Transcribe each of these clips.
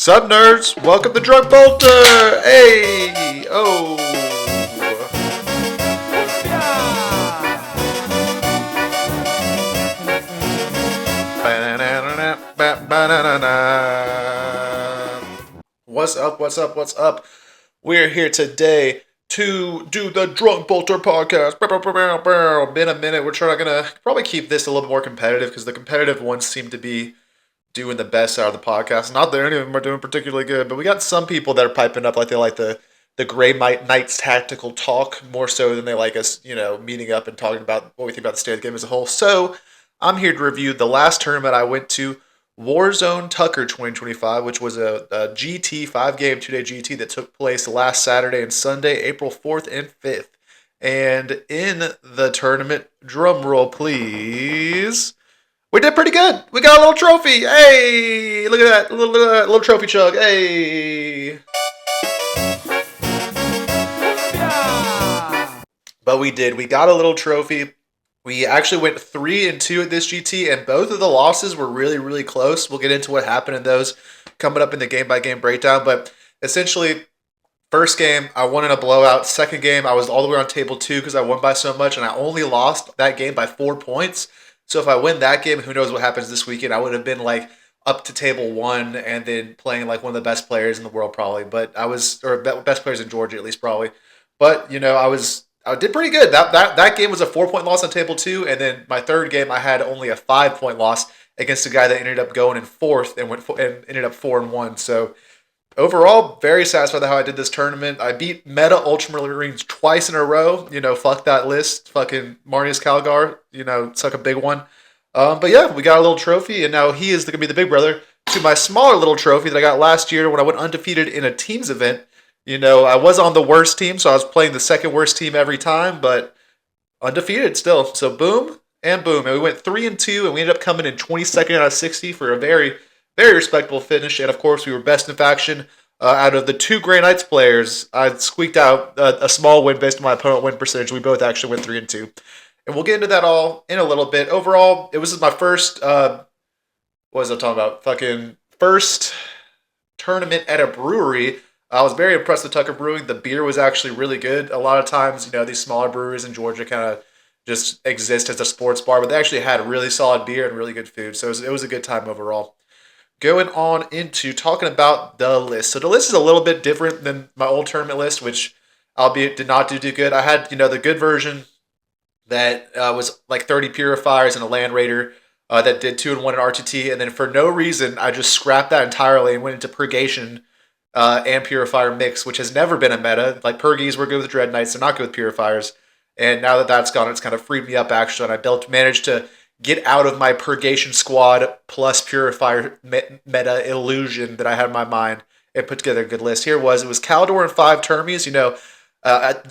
Sup nerds, welcome to Drug Bolter! Hey! Oh! What's up, what's up, what's up? We're here today to do the Drunk Bolter podcast. Been a minute, we're gonna probably keep this a little bit more competitive because the competitive ones seem to be doing the best out of the podcast. Not that any of them are doing particularly good, but we got some people that are piping up like they like the Grey Knights tactical talk more so than they like us, meeting up and talking about what we think about the state of the game as a whole. So I'm here to review the last tournament I went to, Warzone Tucker 2025, which was a GT 5-game 2-day GT that took place last Saturday and Sunday, April 4th and 5th. And in the tournament, drum roll please. We did pretty good. We got a little trophy. Hey, look at that little trophy chug. Hey. But we did. We got a little trophy. We actually went 3-2 at this GT, and both of the losses were really, really close. We'll get into what happened in those coming up in the game-by-game breakdown. But essentially, first game, I won in a blowout. Second game, I was all the way on table 2 because I won by so much, and I only lost that game by 4 points. So if I win that game, who knows what happens this weekend? I would have been like up to table 1 and then playing like one of the best players in the world probably. But or best players in Georgia at least probably. But I did pretty good. That game was a 4-point loss on table 2, and then my third game I had only a 5-point loss against a guy that ended up going in 4th and ended up 4-1. So overall, very satisfied with how I did this tournament. I beat Meta Ultramarines twice in a row. Fuck that list. Fucking Marnius Calgar, suck a big one. But yeah, we got a little trophy, and now he is going to be the big brother to my smaller little trophy that I got last year when I went undefeated in a teams event. I was on the worst team, so I was playing the second worst team every time, but undefeated still. So boom and boom. And we went 3-2, and we ended up coming in 22nd out of 60 for a very, very respectable finish. And of course, we were best in faction. Out of the 2 Grey Knights players, I squeaked out a small win based on my opponent win percentage. We both actually went 3-2. And we'll get into that all in a little bit. Overall, it was my first, what was I talking about? Fucking first tournament at a brewery. I was very impressed with Tucker Brewing. The beer was actually really good. A lot of times, these smaller breweries in Georgia kind of just exist as a sports bar, but they actually had really solid beer and really good food. So it was a good time overall. Going on into talking about the list. So the list is a little bit different than my old tournament list, which albeit did not do good. I had, the good version that was like 30 purifiers and a land raider that did 2-1 in RTT. And then for no reason, I just scrapped that entirely and went into purgation and purifier mix, which has never been a meta. Like Purgies were good with Dread Knights, they're not good with purifiers. And now that that's gone, it's kind of freed me up actually. And I managed to get out of my purgation squad plus purifier meta illusion that I had in my mind and put together a good list. It was Caldor and 5 Termies.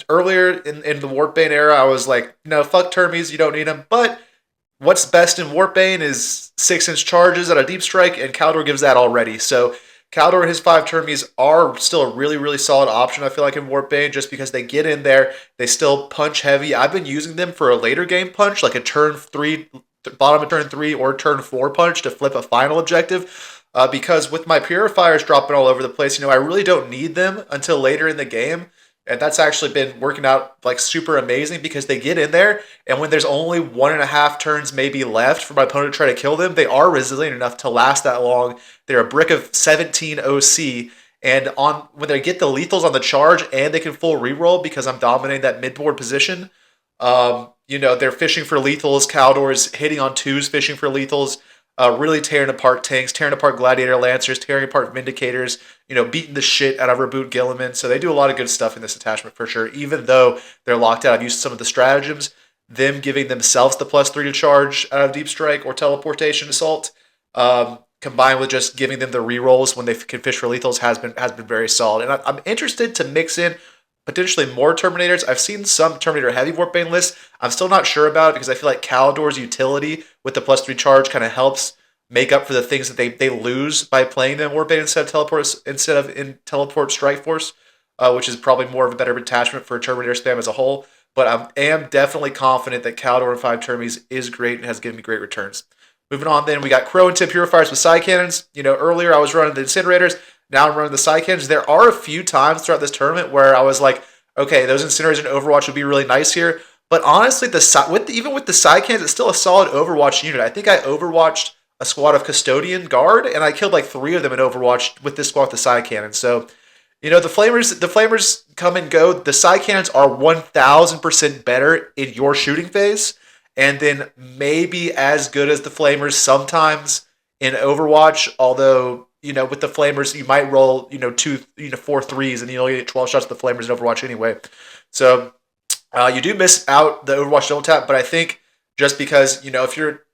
Earlier in the Warpbane era, I was like, fuck Termies, you don't need them. But what's best in Warpbane is 6-inch charges at a deep strike, and Caldor gives that already. So Caldor and his 5 Termies are still a really, really solid option, I feel like, in Warpbane, just because they get in there, they still punch heavy. I've been using them for a later game punch, like a turn 3, bottom of turn 3 or turn 4 punch to flip a final objective, because with my purifiers dropping all over the place, I really don't need them until later in the game. And that's actually been working out like super amazing because they get in there, and when there's only 1.5 turns maybe left for my opponent to try to kill them, they are resilient enough to last that long. They're a brick of 17 OC, and when they get the lethals on the charge and they can full reroll because I'm dominating that mid-board position, they're fishing for lethals. Caldor is hitting on 2s, fishing for lethals, really tearing apart tanks, tearing apart Gladiator Lancers, tearing apart Vindicators, beating the shit out of Reboot Gilliman. So they do a lot of good stuff in this attachment for sure, even though they're locked out. I've used some of the stratagems, them giving themselves the +3 to charge out of Deep Strike or Teleportation Assault, combined with just giving them the rerolls when they can fish for lethals has been very solid. And I'm interested to mix in potentially more Terminators. I've seen some Terminator heavy Warpbane lists. I'm still not sure about it because I feel like Caldor's utility with the +3 charge kind of helps make up for the things that they lose by playing them Warpbane instead of in Teleport Strike Force, which is probably more of a better attachment for Terminator spam as a whole. But I am definitely confident that Caldor and 5 Termies is great and has given me great returns. Moving on then, we got Crow and 10 Purifiers with side cannons. Earlier I was running the Incinerators. now I'm running the Psycans. There are a few times throughout this tournament where I was like, okay, those Incinerators in Overwatch would be really nice here. But honestly, even with the Psycans, it's still a solid Overwatch unit. I think I overwatched a squad of Custodian Guard, and I killed like 3 of them in Overwatch with this squad with the Psycannon. So, the Flamers come and go. The Psycannons are 1,000% better in your shooting phase, and then maybe as good as the Flamers sometimes in Overwatch. Although, with the Flamers, you might roll, 4 threes, and you only get 12 shots with the Flamers in Overwatch anyway. So you do miss out the Overwatch double tap, but I think just because,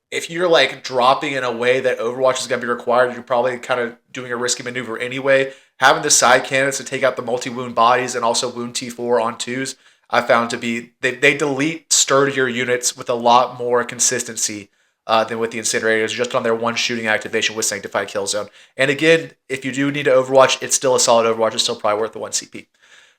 if you're like dropping in a way that Overwatch is going to be required, you're probably kind of doing a risky maneuver anyway. Having the side cannons to take out the multi-wound bodies and also wound T4 on 2s, I found to be, they delete sturdier units with a lot more consistency than with the Incinerators, just on their one shooting activation with Sanctified Killzone. And again, if you do need to Overwatch, it's still a solid Overwatch. It's still probably worth the 1 CP.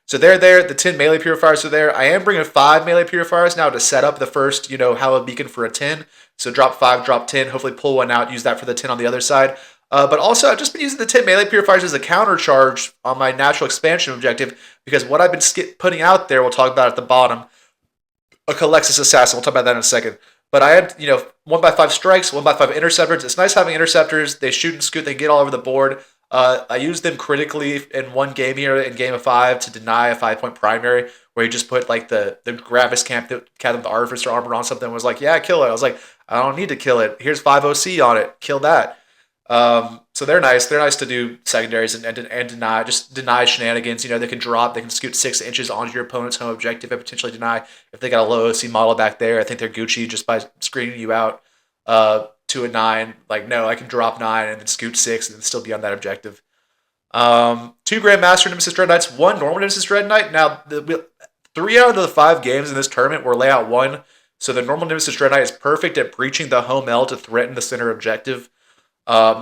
So they're there. The 10 melee purifiers are there. I am bringing 5 melee purifiers now to set up the first, Hallowed Beacon for a 10. So drop 5, drop 10. Hopefully pull one out, use that for the 10 on the other side. But also, I've just been using the 10 melee purifiers as a counter charge on my natural expansion objective, because what I've been putting out there, we'll talk about at the bottom, a Culexus Assassin. We'll talk about that in a second. But I had, 1x5 strikes, 1x5 interceptors. It's nice having interceptors. They shoot and scoot. They get all over the board. I used them critically in one game here in game of 5 to deny a 5-point primary, where he just put like the Gravis camp that had the Artificer armor on something and was like, yeah, kill it. I was like, I don't need to kill it. Here's 5 OC on it. Kill that. So they're nice. They're nice to do secondaries and deny shenanigans. They can drop. They can scoot 6 inches onto your opponent's home objective and potentially deny if they got a low OC model back there. I think they're Gucci just by screening you out. 2 and 9, like, no, I can drop 9 and then scoot 6 and then still be on that objective. 2 Grandmaster Nemesis Dread Knights, 1 normal Nemesis Dread Knight. Now, 3 out of the 5 games in this tournament were layout 1, so the normal Nemesis Dread Knight is perfect at breaching the home L to threaten the center objective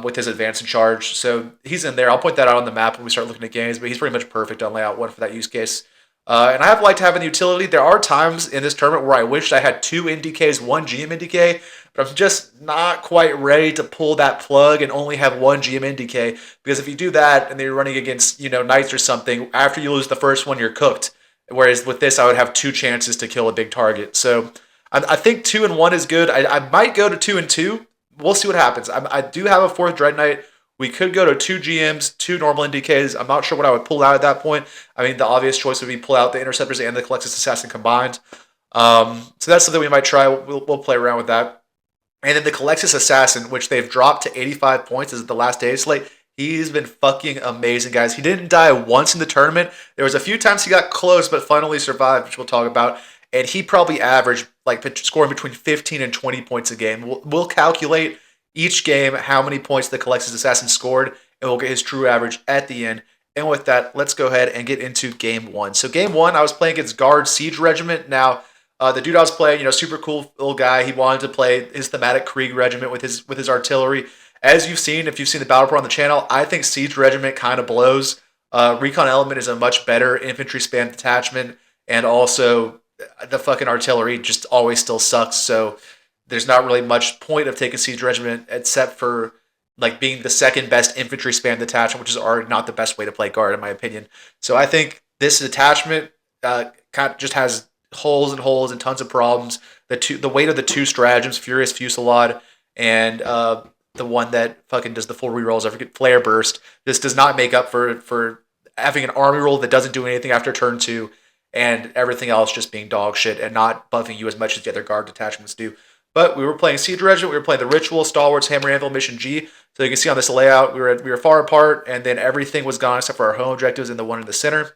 with his advance and charge. So he's in there. I'll point that out on the map when we start looking at games, but he's pretty much perfect on layout 1 for that use case. And I have liked having the utility. There are times in this tournament where I wished I had 2 NDKs, 1 GM NDK, but I'm just not quite ready to pull that plug and only have 1 GM NDK, because if you do that and then you're running against, Knights or something, after you lose the first one, you're cooked. Whereas with this, I would have 2 chances to kill a big target. So I think 2 and 1 is good. I might go to 2 and 2. We'll see what happens. I do have a 4th Dread Knight. We could go to 2 GMs, 2 normal NDKs. I'm not sure what I would pull out at that point. I mean, the obvious choice would be pull out the Interceptors and the Culexus Assassin combined. So that's something we might try. We'll play around with that. And then the Culexus Assassin, which they've dropped to 85 points as the last day slate. He's been fucking amazing, guys. He didn't die once in the tournament. There was a few times he got close, but finally survived, which we'll talk about. And he probably averaged, scoring between 15 and 20 points a game. We'll calculate each game how many points the Culexus Assassin scored, and we'll get his true average at the end. And with that, let's go ahead and get into game 1. So game 1, I was playing against Guard Siege Regiment. Now, the dude I was playing, super cool little guy. He wanted to play his thematic Krieg Regiment with his artillery. As you've seen, if you've seen the Battle Pro on the channel, I think Siege Regiment kind of blows. Recon Element is a much better infantry spam detachment, and also the fucking artillery just always still sucks. So there's not really much point of taking Siege Regiment except for being the second best infantry spam detachment, which is already not the best way to play Guard in my opinion. So I think this detachment kind of just has holes and tons of problems. The weight of the 2 stratagems, Furious Fusillade, and the one that fucking does the full rerolls, I forget, Flare Burst, this does not make up for having an army roll that doesn't do anything after turn 2, and everything else just being dog shit and not buffing you as much as the other Guard detachments do. But we were playing Siege Regiment, we were playing the Ritual, Stalwarts, Hammer Anvil, Mission G. So you can see on this layout, we were far apart, and then everything was gone except for our home objectives and the one in the center.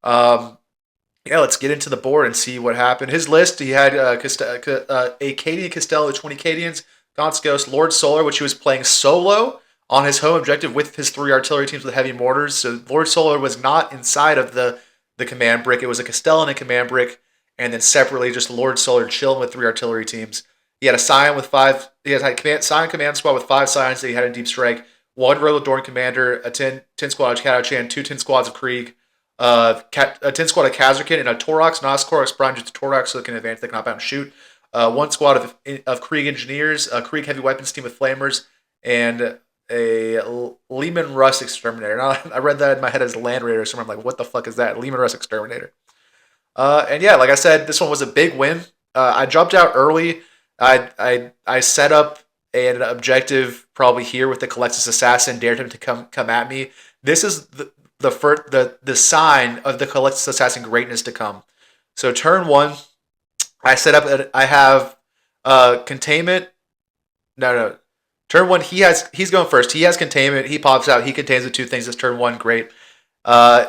Let's get into the board and see what happened. His list, he had a Cadian Castello, 20 Cadians, Gaunt's Ghost, Lord Solar, which he was playing solo on his home objective with his 3 artillery teams with heavy mortars. So Lord Solar was not inside of the command brick. It was a Castellan and command brick, and then separately just Lord Solar chilling with 3 artillery teams. He had a Scion with 5. He had a Scion command squad with 5 Scions that he had in Deep Strike, 1 Royal Dorn commander, a 10 squad of Catochan, 2 10 squads of Krieg, a 10 squad of Kazarkin, and a Torox, not a Skorax Prime, just a Torox so it can advance, they can hop out and shoot. 1 squad of Krieg engineers, a Krieg heavy weapons team with flamers, and Lehman Russ Exterminator. Now, I read that in my head as Land Raider, so I'm like, what the fuck is that? Lehman Russ Exterminator. And yeah, like I said, this one was a big win. I jumped out early. I set up an objective probably here with the Culexus assassin, dared him to come at me. This is the sign of the Culexus assassin greatness to come. So turn one, I set up. I have containment. No. Turn one, he's going first. He has containment. He pops out. He contains the two things. This turn one, great.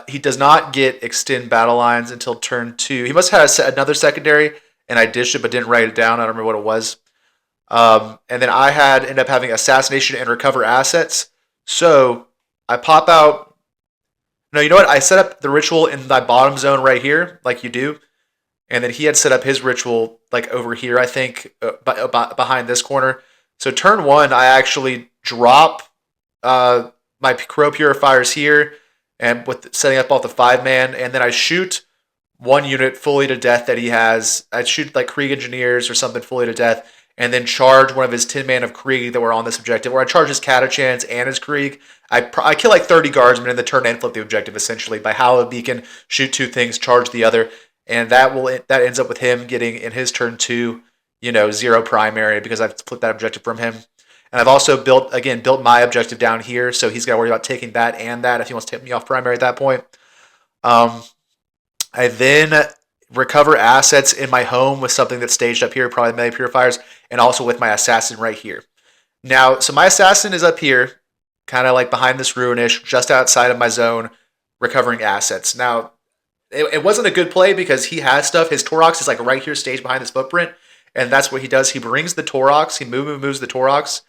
He does not get extend battle lines until turn two. He must have another secondary, and I dished it but didn't write it down. I don't remember what it was. And then I ended up having assassination and recover assets. So I pop out. No, you know what? I set up the ritual in my bottom zone right here, like you do. And then he had set up his ritual like over here, I think, behind this corner. So turn one, I actually drop my crow purifiers here, and with setting up all the 5-man, and then I shoot one unit fully to death that he has. I shoot like Krieg engineers or something fully to death, and then charge one of his 10-man of Krieg that were on this objective, or I charge his Catachans and his Krieg. I kill like 30 guardsmen in the turn and flip the objective essentially by Hallow Beacon, shoot two things, charge the other, and that ends up with him getting in his turn two, 0 primary because I've flipped that objective from him. And I've also built my objective down here, so he's got to worry about taking that and that if he wants to take me off primary at that point. I then recover assets in my home with something that's staged up here, probably melee purifiers, and also with my assassin right here. Now, so my assassin is up here, kind of like behind this ruinish, just outside of my zone, recovering assets. Now, it wasn't a good play because he has stuff. His Torox is like right here, staged behind this footprint, and that's what he does. He brings the Torox, he moves the Torox,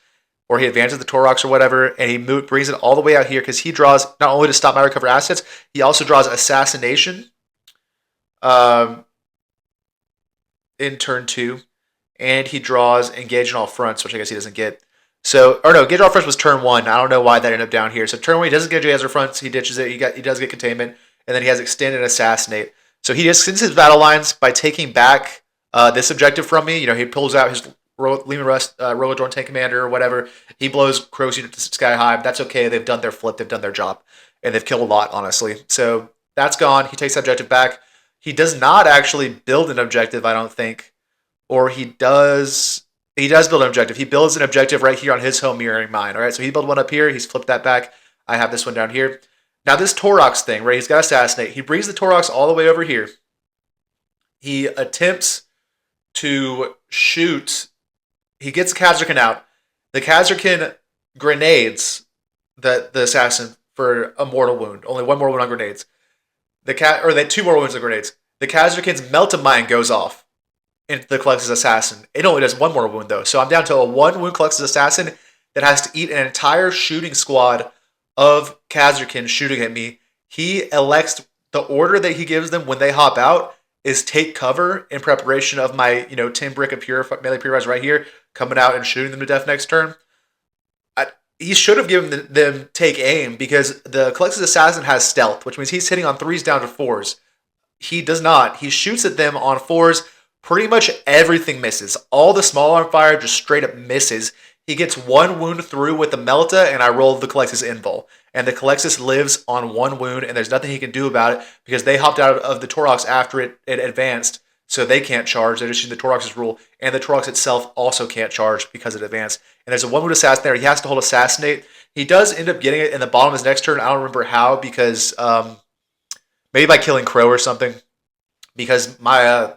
or he advances the Torox or whatever, and he brings it all the way out here because he draws, not only to stop my recover assets, he also draws Assassination in turn two, and he draws Engage on all fronts, which I guess he doesn't get. So, or no, Engage on all fronts was turn one. I don't know why that ended up down here. So turn one, he doesn't get Engage on fronts, he ditches it, he does get Containment, and then he has Extend and Assassinate. So he just sends his battle lines by taking back this objective from me. He pulls out his Lehman Russ, Rollerdorn Tank Commander or whatever. He blows Crow's unit to sky high. That's okay. They've done their flip. They've done their job. And they've killed a lot, honestly. So that's gone. He takes that objective back. He does not actually build an objective, I don't think. Or he does build an objective. He builds an objective right here on his home mirroring mine. All right, so he built one up here. He's flipped that back. I have this one down here. Now this Torox thing, right? He's got Assassinate. He brings the Torox all the way over here. He attempts to shoot. He gets Kazarkin out. The Kazarkin grenades the assassin for a mortal wound. Only one more wound on grenades. Two more wounds on grenades. The Kazarkin's Melta Mine goes off into the Culexus assassin. It only does one more wound though. So I'm down to a 1 wound Culexus assassin that has to eat an entire shooting squad of Kazarkin shooting at me. He elects the order that he gives them when they hop out is take cover in preparation of my 10 brick of melee purifiers right here coming out and shooting them to death next turn. He should have given them take aim because the Culexus assassin has stealth, which means he's hitting on 3s down to 4s. He does not. He shoots at them on 4s. Pretty much everything misses. All the small arm fire just straight up misses. He gets 1 wound through with the Melta, and I roll the Culexus invul. And the Culexus lives on 1 wound, and there's nothing he can do about it because they hopped out of the Torox after it advanced, so they can't charge. They're just using the Torox's rule, and the Torox itself also can't charge because it advanced. And there's a 1 wound assassin there. He has to hold Assassinate. He does end up getting it in the bottom of his next turn. I don't remember how because maybe by killing Crow or something because my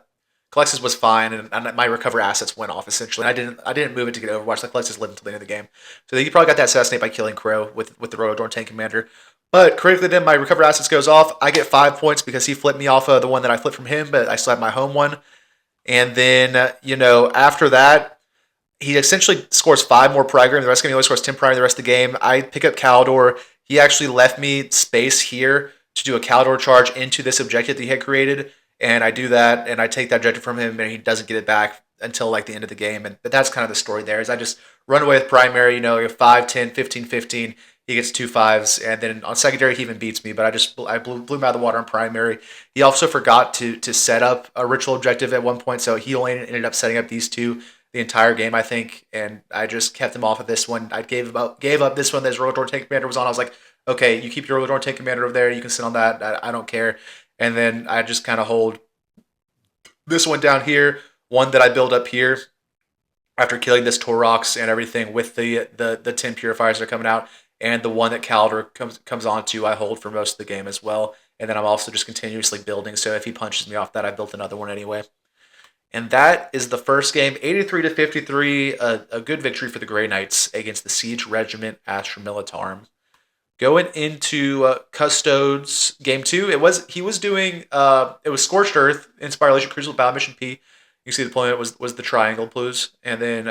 Culexus was fine, and my recover assets went off essentially. I didn't move it to get Overwatch. The Culexus lived until the end of the game, so he probably got that assassinate by killing Crow with the Royal Tank Commander. But critically, then my recover assets goes off. I get 5 points because he flipped me off of the one that I flipped from him, but I still have my home one. And then after that, he essentially scores 5 more Priger, and the rest of the game he only scores 10 Priger the rest of the game. I pick up Caldor. He actually left me space here to do a Caldor charge into this objective that he had created. And I do that, and I take that objective from him, and he doesn't get it back until like the end of the game. But that's kind of the story there. Is I just run away with primary, 5, 10, 15, 15. He gets 2 5s, and then on secondary he even beats me. But I blew him out of the water on primary. He also forgot to set up a ritual objective at one point, so he only ended up setting up these 2 the entire game, I think, and I just kept him off of this one. I gave up this one. That Rotor Tank Commander was on. I was like, okay, you keep your Rotor Tank Commander over there. You can sit on that. I don't care. And then I just kind of hold this one down here, one that I build up here after killing this Taurox and everything with the 10 purifiers that are coming out, and the one that Calder comes onto, I hold for most of the game as well. And then I'm also just continuously building, so if he punches me off that, I built another one anyway. And that is the first game, 83-53, a good victory for the Grey Knights against the Siege Regiment Astra Militarum. Going into Custodes game 2, he was doing it was Scorched Earth, Inspired Legion Crucible Battle Mission P. You see the deployment was the triangle blues, and then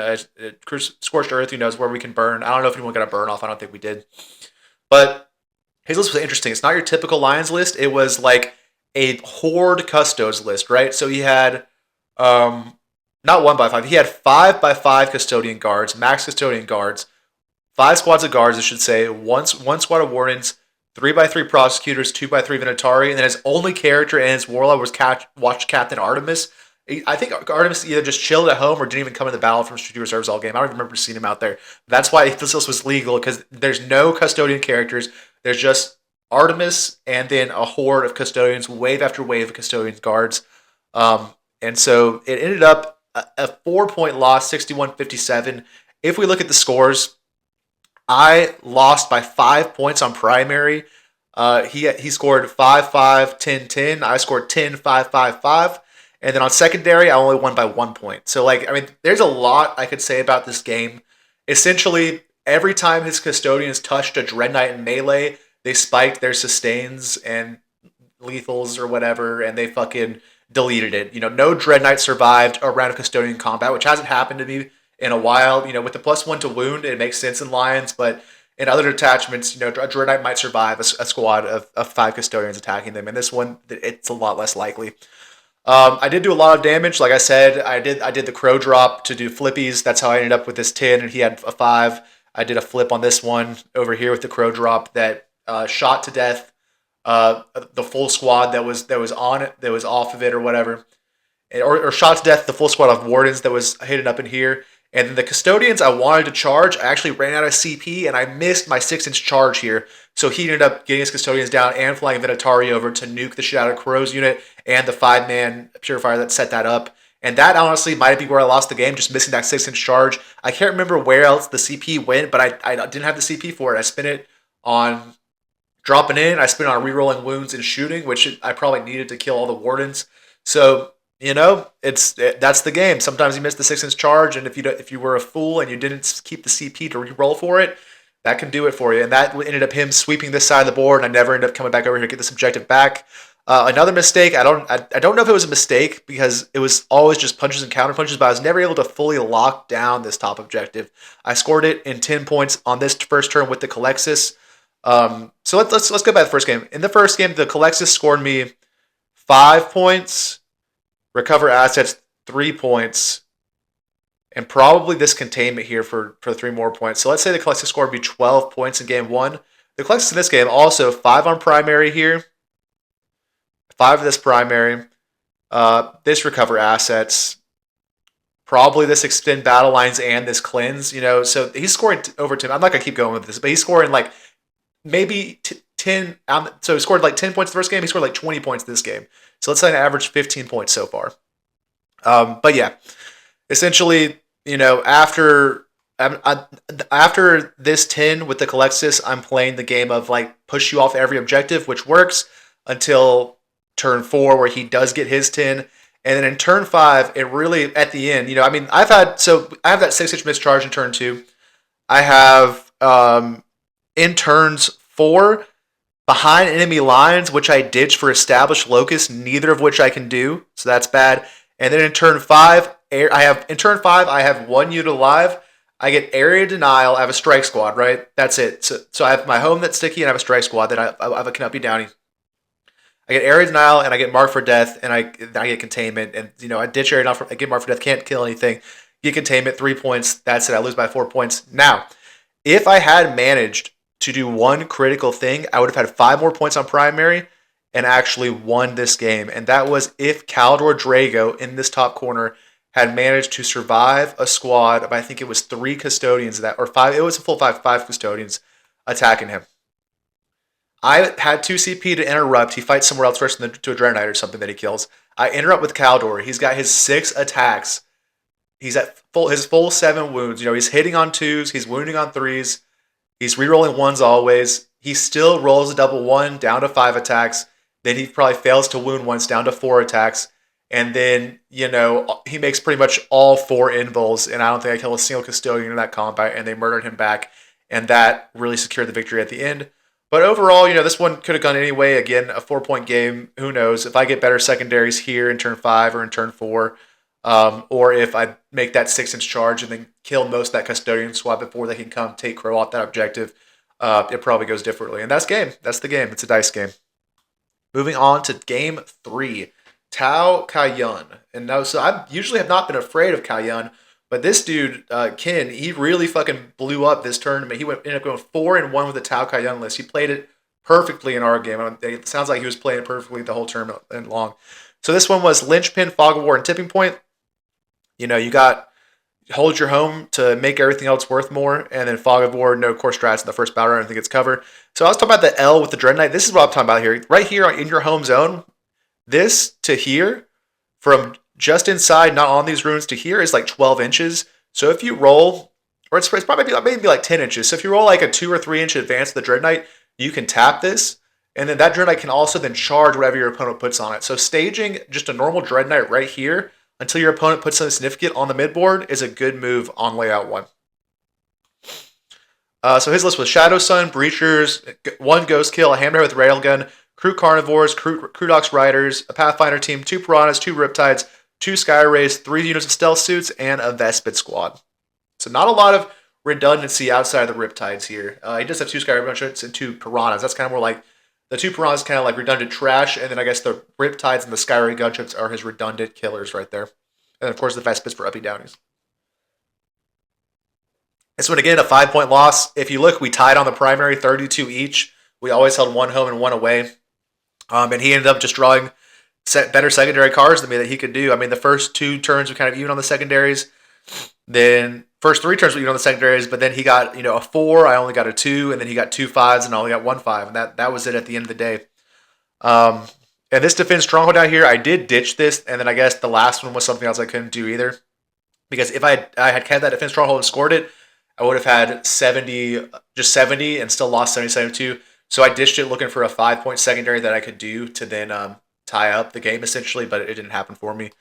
Scorched Earth, is where we can burn. I don't know if anyone got a burn off. I don't think we did, but his list was interesting. It's not your typical Lions list. It was like a Horde Custodes list, right? So he had not 1x5. He had 5x5 Custodian guards, max Custodian guards, 5 squads of guards, I should say, one squad of Wardens, 3x3 prosecutors, 2x3 Venatari, and then his only character in his warlord was Watch Captain Artemis. I think Artemis either just chilled at home or didn't even come in the battle from strategic reserves all game. I don't even remember seeing him out there. That's why this list was legal, because there's no Custodian characters. There's just Artemis and then a horde of Custodians, wave after wave of Custodians guards. And so it ended up a 4-point loss, 61-57. If we look at the scores, I lost by 5 points on primary. He scored 5-5, 10-10. I scored 10-5, 5-5. And then on secondary, I only won by 1 point. So, there's a lot I could say about this game. Essentially, every time his Custodians touched a Dread Knight in melee, they spiked their sustains and lethals or whatever, and they fucking deleted it. No Dread Knight survived a round of Custodian combat, which hasn't happened to me in a while. With the +1 to wound, it makes sense in Lions, but in other detachments, a Dread Knight might survive a squad of 5 Custodians attacking them. And this one, it's a lot less likely. I did do a lot of damage. Like I said, I did the crow drop to do flippies. That's how I ended up with this 10, and he had a 5. I did a flip on this one over here with the crow drop that shot to death the full squad that was on it, that was off of it or whatever, or shot to death the full squad of Wardens that was hidden up in here. And then the Custodians I wanted to charge, I actually ran out of CP, and I missed my 6-inch charge here. So he ended up getting his Custodians down and flying Venatari over to nuke the shit out of Crow's unit and the 5-man purifier that set that up. And that honestly might be where I lost the game, just missing that 6-inch charge. I can't remember where else the CP went, but I didn't have the CP for it. I spent it on dropping in. I spent it on rerolling wounds and shooting, which I probably needed to kill all the Wardens. So that's the game. Sometimes you miss the 6-inch charge, and if you were a fool and you didn't keep the CP to re-roll for it, that can do it for you. And that ended up him sweeping this side of the board, and I never ended up coming back over here to get this objective back. Another mistake. I don't know if it was a mistake, because it was always just punches and counter punches, but I was never able to fully lock down this top objective. I scored it in 10 points on this first turn with the Culexus. So let's go back to the first game. In the first game, the Culexus scored me 5 points. Recover assets, 3 points, and probably this containment here for 3 more points. So let's say the Culexus scored me 12 points in game 1. The Culexus in this game also 5 on primary here, 5 of this primary, this recover assets, probably this extend battle lines and this cleanse. So he's scoring over 10. I'm not gonna keep going with this, but he's scoring maybe 10. So he scored 10 points the first game. He scored 20 points this game. So let's say an average 15 points so far. But yeah, essentially, after this 10 with the Culexus, I'm playing the game of push you off every objective, which works until turn 4 where he does get his 10. And then in turn 5, it really, at the end, I have that 6-inch mischarge in turn 2. I have, in turns 4, behind enemy lines, which I ditched for established locusts, neither of which I can do, so that's bad. And then in turn 5, I have 1 unit alive. I get area denial. I have a strike squad, right? That's it. So I have my home that's sticky, and I have a strike squad that I have a Cumbia Downy. I get area denial, and I get marked for death, and I get containment, and I ditch area denial. I get marked for death, can't kill anything. Get containment, 3 points. That's it. I lose by 4 points. Now, if I had managed to do one critical thing, I would have had 5 more points on primary and actually won this game. And that was if Caldor Drago in this top corner had managed to survive a squad of, I think it was 3 custodians that, or 5, it was a full 5 custodians attacking him. I had 2 CP to interrupt. He fights somewhere else first to a Dreadnought or something that he kills. I interrupt with Caldor. He's got his 6 attacks. He's at his full 7 wounds. He's hitting on 2s. He's wounding on 3s. He's rerolling 1s always. He still rolls a double 1 down to 5 attacks. Then he probably fails to wound once down to 4 attacks. And then, he makes pretty much all 4 invuls. And I don't think I killed a single custodian in that combat. And they murdered him back. And that really secured the victory at the end. But overall, this one could have gone anyway. Again, a 4-point game. Who knows? If I get better secondaries here in turn 5 or in turn 4, or if I make that 6-inch charge and then kill most of that custodian squad before they can come take Crow off that objective, it probably goes differently. And that's game. That's the game. It's a dice game. Moving on to game 3, T'au Kayoun. And now, so I usually have not been afraid of Kayoun, but this dude, Kin, he really fucking blew up this tournament. He ended up going 4-1 with the T'au Kayoun list. He played it perfectly in our game. It sounds like he was playing it perfectly the whole tournament long. So this one was Linchpin, Fog of War, and Tipping Point. You got hold your home to make everything else worth more, and then Fog of War, no core strats in the first battle round. I think it's covered. So I was talking about the L with the Dreadnought. This is what I'm talking about here. Right here in your home zone, this to here, from just inside, not on these runes, to here is like 12 inches. So if you roll, or it's probably maybe like 10 inches. So if you roll like a 2 or 3 inch advance of the Dreadnought, you can tap this, and then that Dreadnought can also then charge whatever your opponent puts on it. So staging just a normal Dreadnought right here until your opponent puts something significant on the midboard is a good move on layout 1. So his list was Shadow Sun, Breachers, 1 Ghost Kill, a Hammerhead with Railgun, Crew Carnivores, Crew Dox Riders, a Pathfinder team, 2 Piranhas, 2 Riptides, 2 Sky Rays, 3 units of Stealth Suits, and a Vespid squad. So not a lot of redundancy outside of the Riptides here. He does have 2 Sky Rays and 2 Piranhas. That's kind of more like, the 2 Piranhas kind of like redundant trash, and then I guess the Riptides and the Sky Ray gunships are his redundant killers right there. And of course the Vespids for uppy downies. This one again, a 5-point loss. If you look, we tied on the primary, 32 each. We always held 1 home and 1 away. And he ended up just drawing better secondary cards than me that he could do. I mean, the first 2 turns were kind of even on the secondaries. Then first 3 turns were even on the secondaries, but then he got a 4. I only got a 2, and then he got 2 5s, and I only got 1 5, and that was it at the end of the day. And this defense stronghold down here, I did ditch this, and then I guess the last one was something else I couldn't do either. Because if I had kept that defense stronghold and scored it, I would have had 70, and still lost 70-72. So I ditched it looking for a 5-point secondary that I could do to then tie up the game essentially, but it didn't happen for me.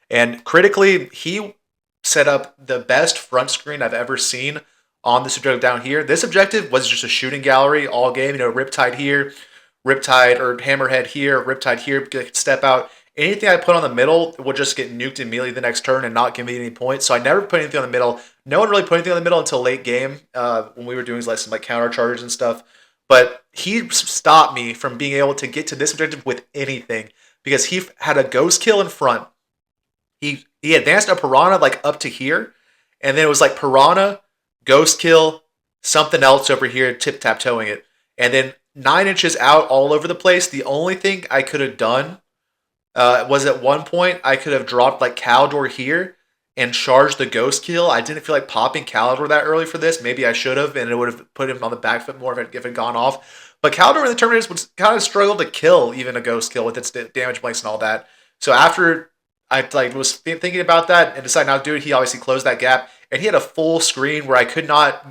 And critically, he set up the best front screen I've ever seen on this objective down here. This objective was just a shooting gallery all game. Riptide here, Riptide or Hammerhead here, Riptide here, step out. Anything I put on the middle will just get nuked immediately the next turn and not give me any points. So I never put anything on the middle. No one really put anything on the middle until late game when we were doing some counter charges and stuff. But he stopped me from being able to get to this objective with anything because he had a ghost kill in front. He advanced a Piranha up to here, and then it was Piranha, ghost kill, something else over here, tip-tap-toeing it. And then 9 inches out all over the place, the only thing I could have done was at one point I could have dropped Caldor here and charged the ghost kill. I didn't feel like popping Caldor that early for this. Maybe I should have, and it would have put him on the back foot more if it had gone off. But Caldor in the Terminators would kind of struggle to kill even a ghost kill with its damage blanks and all that. So after I was thinking about that and decided not to do it, he obviously closed that gap, and he had a full screen where I could not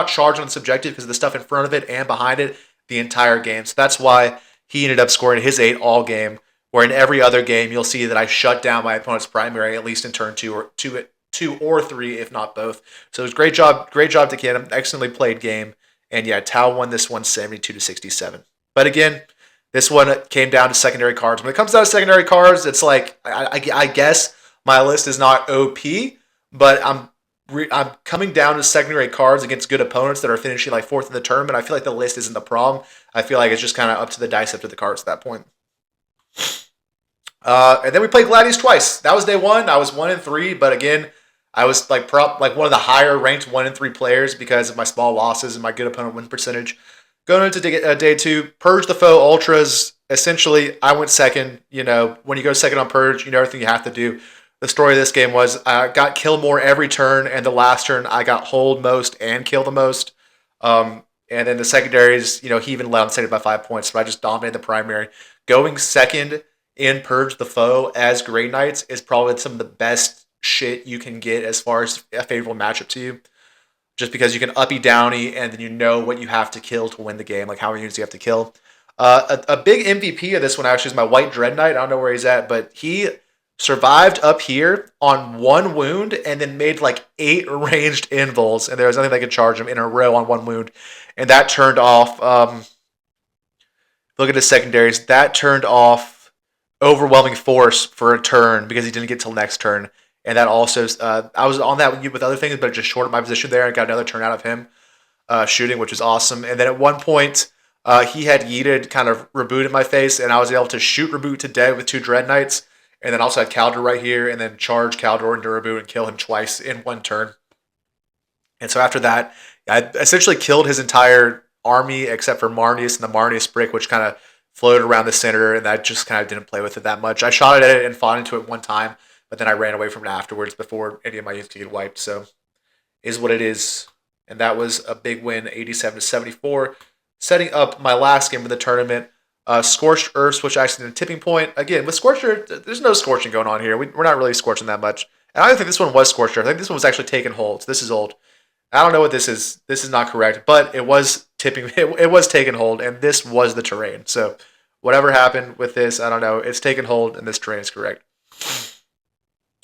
charge on this objective because of the stuff in front of it and behind it the entire game. So that's why he ended up scoring his 8 all game. Where in every other game, you'll see that I shut down my opponent's primary, at least in turn 2 or 3, if not both. So it was great job to Kin. Excellently played game. And yeah, T'au won this one 72-67. But again, this one came down to secondary cards. When it comes down to secondary cards, it's I guess my list is not OP, but I'm coming down to secondary cards against good opponents that are finishing 4th in the tournament. I feel like the list isn't the problem. I feel like it's just kind of up to the dice, up to the cards at that point. And then we played Gladius twice. That was day 1. I was 1-3, but again, I was one of the higher ranked 1-3 players because of my small losses and my good opponent win percentage. Going into day 2, Purge the Foe Ultras. Essentially, I went second. When you go second on Purge, everything you have to do. the story of this game was I got kill more every turn, and the last turn I got hold most and kill the most. And then the secondaries, he even led on second by 5 points, but I just dominated the primary. Going second in Purge the Foe as Grey Knights is probably some of the best shit you can get as far as a favorable matchup to you. Just because you can uppy downy and then you know what you have to kill to win the game, like how many units you have to kill. A big MVP of this one actually is my White Dread Knight. I don't know where he's at, but he survived up here on 1 wound and then made like 8 ranged invuls, and there was nothing that could charge him in a row on 1 wound. And that turned off, look at his secondaries, that turned off Overwhelming Force for a turn because he didn't get till next turn. And that also, I was on that with other things, but it just shortened my position there and got another turn out of him shooting, which was awesome. And then at one point, he had yeeted kind of Reboot in my face, and I was able to shoot Reboot to dead with 2 Dread Knights. And then also had Caldor right here, and then charge Caldor into Reboot and kill him twice in 1 turn. And so after that, I essentially killed his entire army except for Marnius and the Marnius brick, which kind of floated around the center, and I just kind of didn't play with it that much. I shot at it and fought into it 1 time, but then I ran away from it afterwards before any of my units could get wiped. So, is what it is. And that was a big win, 87-74. Setting up my last game of the tournament, Scorched Earth, which actually in a tipping point. Again, with Scorched Earth, there's no scorching going on here. We're not really scorching that much. And I don't think this one was Scorched Earth. I think this one was actually taking hold. So this is old. I don't know what this is. This is not correct, but it was tipping. It was taking hold, and this was the terrain. So whatever happened with this, I don't know. It's taken hold, and this terrain is correct.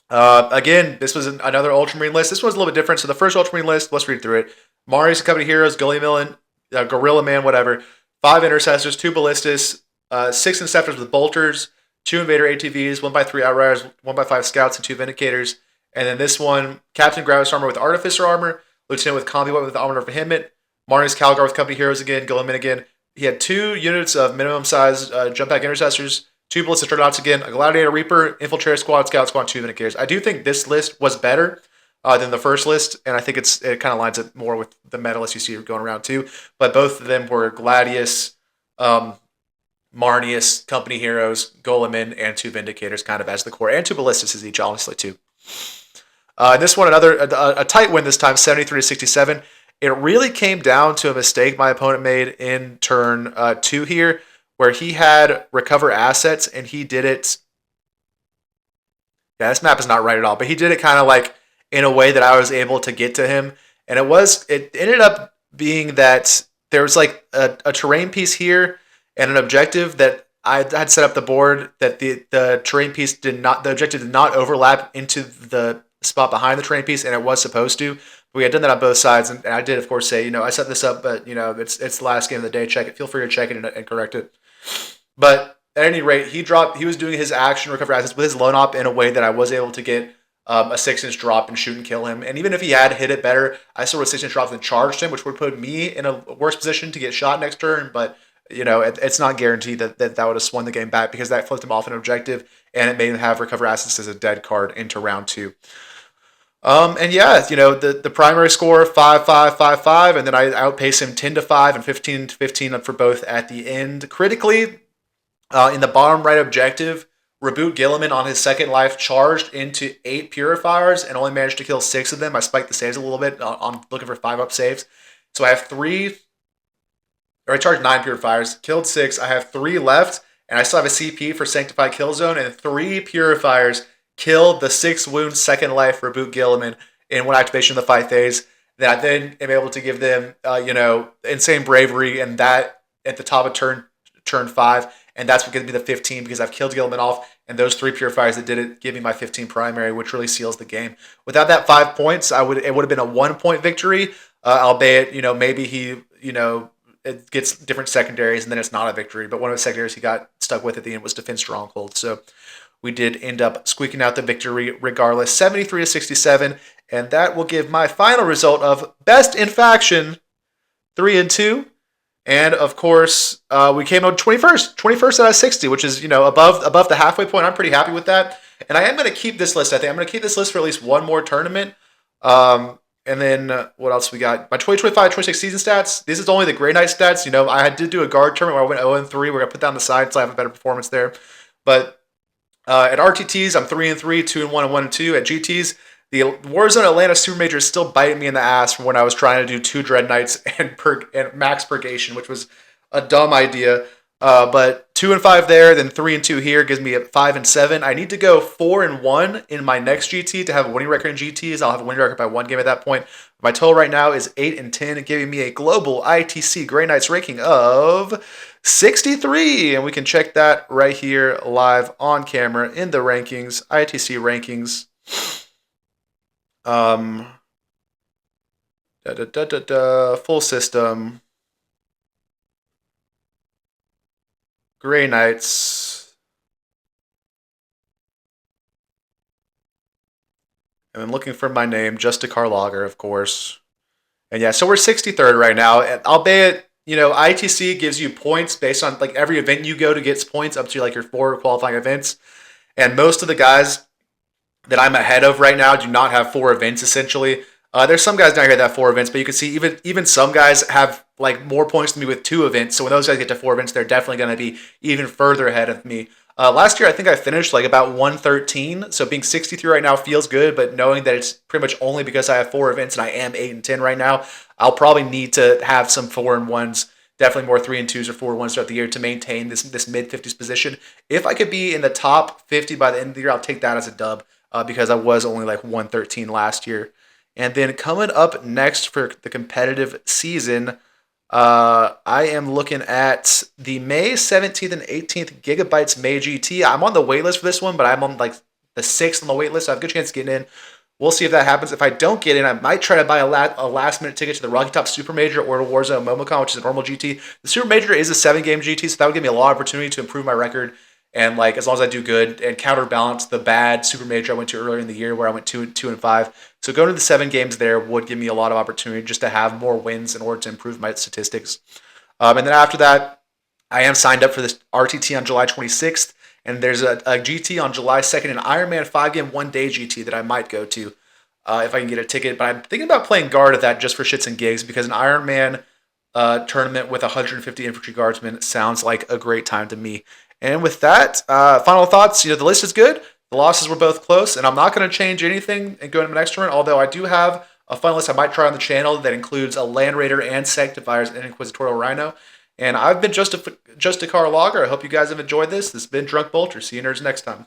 Again, this was another Ultramarine list. This one's a little bit different. So the first Ultramarine list, let's read through it. Marius and Company Heroes, Gorilla Man, whatever. 5 Intercessors, 2 Ballistas, 6 Inceptors with Bolters, 2 Invader ATVs, 1x3 Outriders, 1x5 Scouts, and 2 Vindicators. And then this one, Captain Gravis Armor with Artificer Armor, Lieutenant with Combi Weapon with Armor of Vehement, Marnius Calgar with Company Heroes again, Gilliman again. He had 2 units of minimum size jump pack Intercessors, 2 Ballistic Dreadnoughts again, a Gladiator Reaper, Infiltrator Squad, Scout Squad, 2 Vindicators. I do think this list was better than the first list, and I think it kind of lines up more with the meta list you see going around too. But both of them were Gladius, Marnius, Company Heroes, Golemin, and 2 Vindicators kind of as the core, and 2 Ballistas as each, honestly, too. This one, a tight win this time, 73-67. It really came down to a mistake my opponent made in turn 2 here, where he had recover assets, and he did it. Yeah, this map is not right at all, but he did it kind of like in a way that I was able to get to him, and it ended up being that there was like a terrain piece here and an objective that I had set up the board that the terrain piece the objective did not overlap into the spot behind the terrain piece, and it was supposed to. But we had done that on both sides, and I did, of course, say, I set this up, but it's the last game of the day. Check it. Feel free to check it and correct it. But at any rate, he was doing his action recover assets with his lone op in a way that I was able to get a 6-inch drop and shoot and kill him. And even if he had hit it better, I still would 6-inch drop and charged him, which would put me in a worse position to get shot next turn. But it's not guaranteed that would have swung the game back, because that flipped him off an objective, and it made him have recover assets as a dead card into round 2. And yeah, the primary score 5-5-5-5, and then I outpace him 10-5 and 15-15 for both at the end. Critically, in the bottom right objective, Reboot Gilliman on his second life charged into 8 purifiers and only managed to kill 6 of them. I spiked the saves a little bit on looking for 5-up saves. So I have I charged 9 purifiers, killed 6. I have 3 left, and I still have a CP for Sanctified Kill Zone, and 3 purifiers killed the 6-wound second life Reboot Gilliman in 1 activation of the fight phase. That I then am able to give them, insane bravery, and that at the top of turn 5, and that's what gives me the 15, because I've killed Gilliman off, and those 3 purifiers that did it give me my 15 primary, which really seals the game. Without that 5 points, it would have been a 1-point victory, albeit, maybe he, it gets different secondaries, and then it's not a victory. But one of the secondaries he got stuck with at the end was Defense Stronghold. So we did end up squeaking out the victory regardless, 73-67, and that will give my final result of Best in Faction 3-2. And of course, we came out 21st out of 60, which is above the halfway point. I'm pretty happy with that, and I am going to keep this list. I think I'm going to keep this list for at least one more tournament. And then what else we got? My 2025-26 season stats. This is only the Grey Knight stats. I did do a guard tournament where I went 0-3. We're going to put that on the side so I have a better performance there. But At RTTs, I'm 3-3, 2-1, and 1-2. At GTs, the Warzone Atlanta Super Major is still biting me in the ass from when I was trying to do 2 Dread Knights and max purgation, which was a dumb idea. But 2-5 there, then 3-2 here gives me a 5-7. I need to go 4-1 in my next GT to have a winning record in GTs. I'll have a winning record by 1 game at that point. My total right now is 8-10, giving me a global ITC Grey Knights ranking of 63. And we can check that right here live on camera in the rankings, ITC rankings. Full system. Grey Knights. And I'm looking for my name, Justicar Lager, of course. And yeah, so we're 63rd right now. And albeit, ITC gives you points based on like every event you go to gets points up to like your 4 qualifying events. And most of the guys that I'm ahead of right now do not have 4 events essentially. There's some guys down here that have 4 events, but you can see even some guys have like more points than me with 2 events. So when those guys get to 4 events, they're definitely going to be even further ahead of me. Last year, I think I finished like about 113. So being 63 right now feels good, but knowing that it's pretty much only because I have 4 events and I am 8-10 right now, I'll probably need to have some 4-1s, definitely more 3-2s or 4-1s throughout the year to maintain this mid 50s position. If I could be in the top 50 by the end of the year, I'll take that as a dub because I was only like 113 last year. And then coming up next for the competitive season, I am looking at the May 17th and 18th Gigabytes May GT. I'm on the waitlist for this one, but I'm on like the 6th on the waitlist, so I have a good chance of getting in. We'll see if that happens. If I don't get in, I might try to buy a last-minute ticket to the Rocky Top Super Major or to Warzone Momocon, which is a normal GT. The Super Major is a 7-game GT, so that would give me a lot of opportunity to improve my record. And like as long as I do good and counterbalance the bad Super Major I went to earlier in the year where I went 2-5. So going to the 7 games there would give me a lot of opportunity just to have more wins in order to improve my statistics. And then after that, I am signed up for this RTT on July 26th, and there's a GT on July 2nd, an Ironman 5-game 1-day GT that I might go to if I can get a ticket. But I'm thinking about playing guard at that just for shits and gigs because an Ironman tournament with 150 infantry guardsmen sounds like a great time to me. And with that, final thoughts. The list is good. The losses were both close, and I'm not going to change anything and go into the next tournament, although I do have a fun list I might try on the channel that includes a Land Raider and Sanctifiers and Inquisitorial Rhino. And I've been Justicar Lager. I hope you guys have enjoyed this. This has been Drunk Bolter. See you nerds next time.